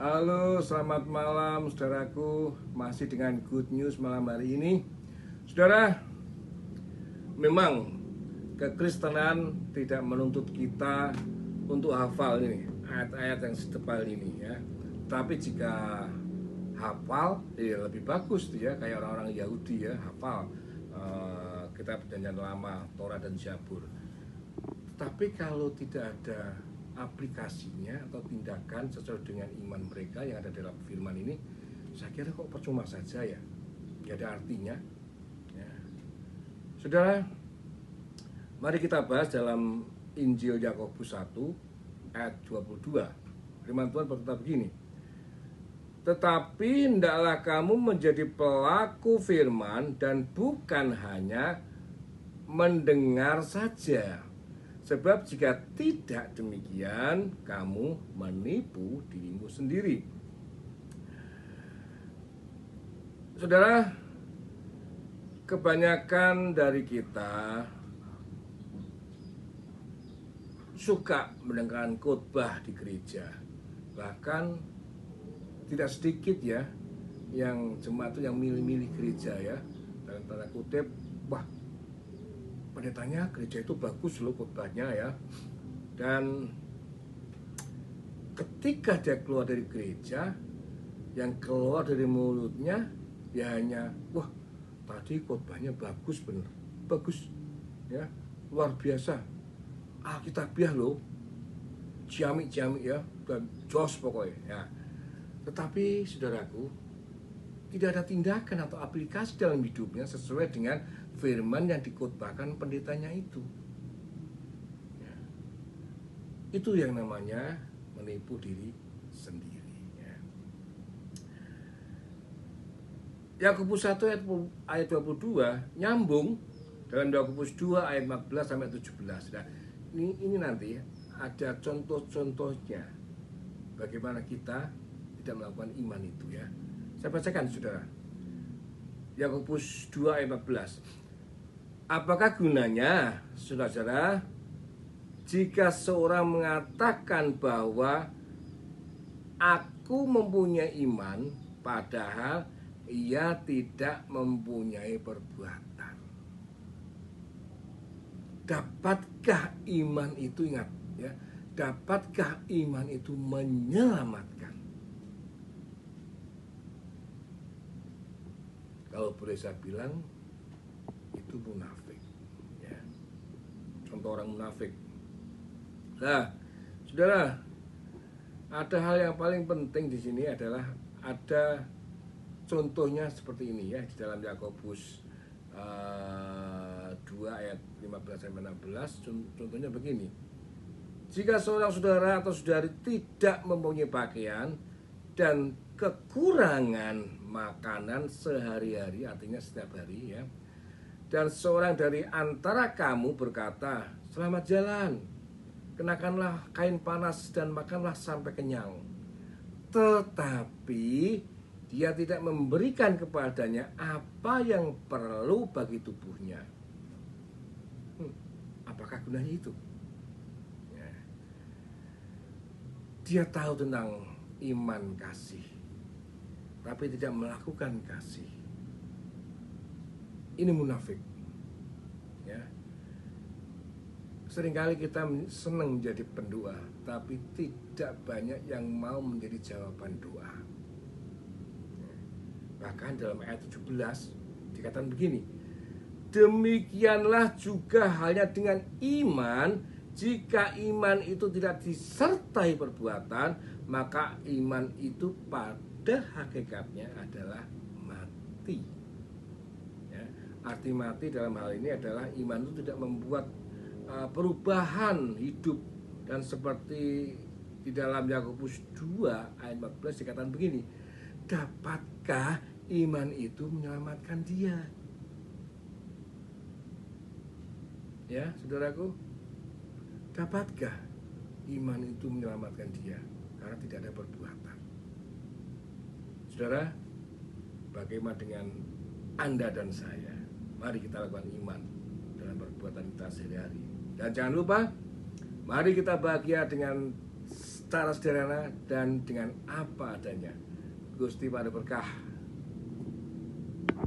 Halo, selamat malam saudaraku. Masih dengan good news malam hari ini. Saudara, memang kekristenan tidak menuntut kita untuk hafal ini ayat-ayat yang setebal ini ya. Tapi jika hafal, ya lebih bagus tuh ya, kayak orang-orang Yahudi ya, hafal kitab Perjanjian Lama, Torah dan Zabur. Tapi kalau tidak ada aplikasinya atau tindakan sesuai dengan iman mereka yang ada dalam firman ini, saya kira kok percuma saja ya, nggak ada artinya ya. Saudara, mari kita bahas dalam Injil Yakobus 1 ayat 22. Firman Tuhan berkata begini, tetapi hendaklah kamu menjadi pelaku firman dan bukan hanya mendengar saja. Sebab jika tidak demikian, kamu menipu dirimu sendiri. Saudara, kebanyakan dari kita suka mendengarkan khotbah di gereja. Bahkan tidak sedikit ya yang jemaat itu yang milih-milih gereja ya. Dalam tanda kutip, wah, pendetanya gereja itu bagus loh khotbahnya ya. Dan ketika dia keluar dari gereja, yang keluar dari mulutnya ya hanya, wah, tadi khotbahnya bagus, bener bagus ya, luar biasa, alkitabiah loh, ciamik ya, dan jos pokoknya ya. Tetapi saudaraku, tidak ada tindakan atau aplikasi dalam hidupnya sesuai dengan firman yang dikhotbahkan pendetanya itu ya. Itu yang namanya menipu diri sendiri ya. Yakobus 1 ayat 22 nyambung dalam Yakobus 2 ayat 14 sampai 17. Nah, ini nanti ada contoh-contohnya bagaimana kita tidak melakukan iman itu ya. Saya bacakan saudara. Yakobus 2 ayat 14. Apakah gunanya, saudara-saudara, jika seorang mengatakan bahwa aku mempunyai iman, padahal ia tidak mempunyai perbuatan? Dapatkah iman itu, ingat ya, dapatkah iman itu menyelamatkan? Kalau boleh saya bilang, itu munafik ya. Contoh orang munafik. Nah, saudara, ada hal yang paling penting di sini adalah ada contohnya seperti ini ya di dalam Yakobus 2 ayat 15 sampai 16. Contohnya begini. Jika seorang saudara atau saudari tidak mempunyai pakaian dan kekurangan makanan sehari-hari, artinya setiap hari ya, dan seorang dari antara kamu berkata, selamat jalan, kenakanlah kain panas dan makanlah sampai kenyang, tetapi dia tidak memberikan kepadanya apa yang perlu bagi tubuhnya, apakah gunanya itu ya. Dia tahu tentang iman kasih, tapi tidak melakukan kasih. Ini munafik ya. Seringkali kita senang menjadi pendoa, tapi tidak banyak yang mau menjadi jawaban doa. Bahkan dalam ayat 17 dikatakan begini, demikianlah juga halnya dengan iman. Jika iman itu tidak disertai perbuatan, maka iman itu pada hakikatnya adalah mati. Arti mati dalam hal ini adalah iman itu tidak membuat perubahan hidup. Dan seperti di dalam Yakobus 2 ayat 14 dikatakan begini, dapatkah iman itu menyelamatkan dia? Ya, saudaraku, dapatkah iman itu menyelamatkan dia? Karena tidak ada perbuatan. Saudara, bagaimana dengan Anda dan saya? Mari kita lakukan iman dalam perbuatan kita sehari-hari. Dan jangan lupa, mari kita bahagia dengan secara sederhana dan dengan apa adanya. Gusti pada berkah.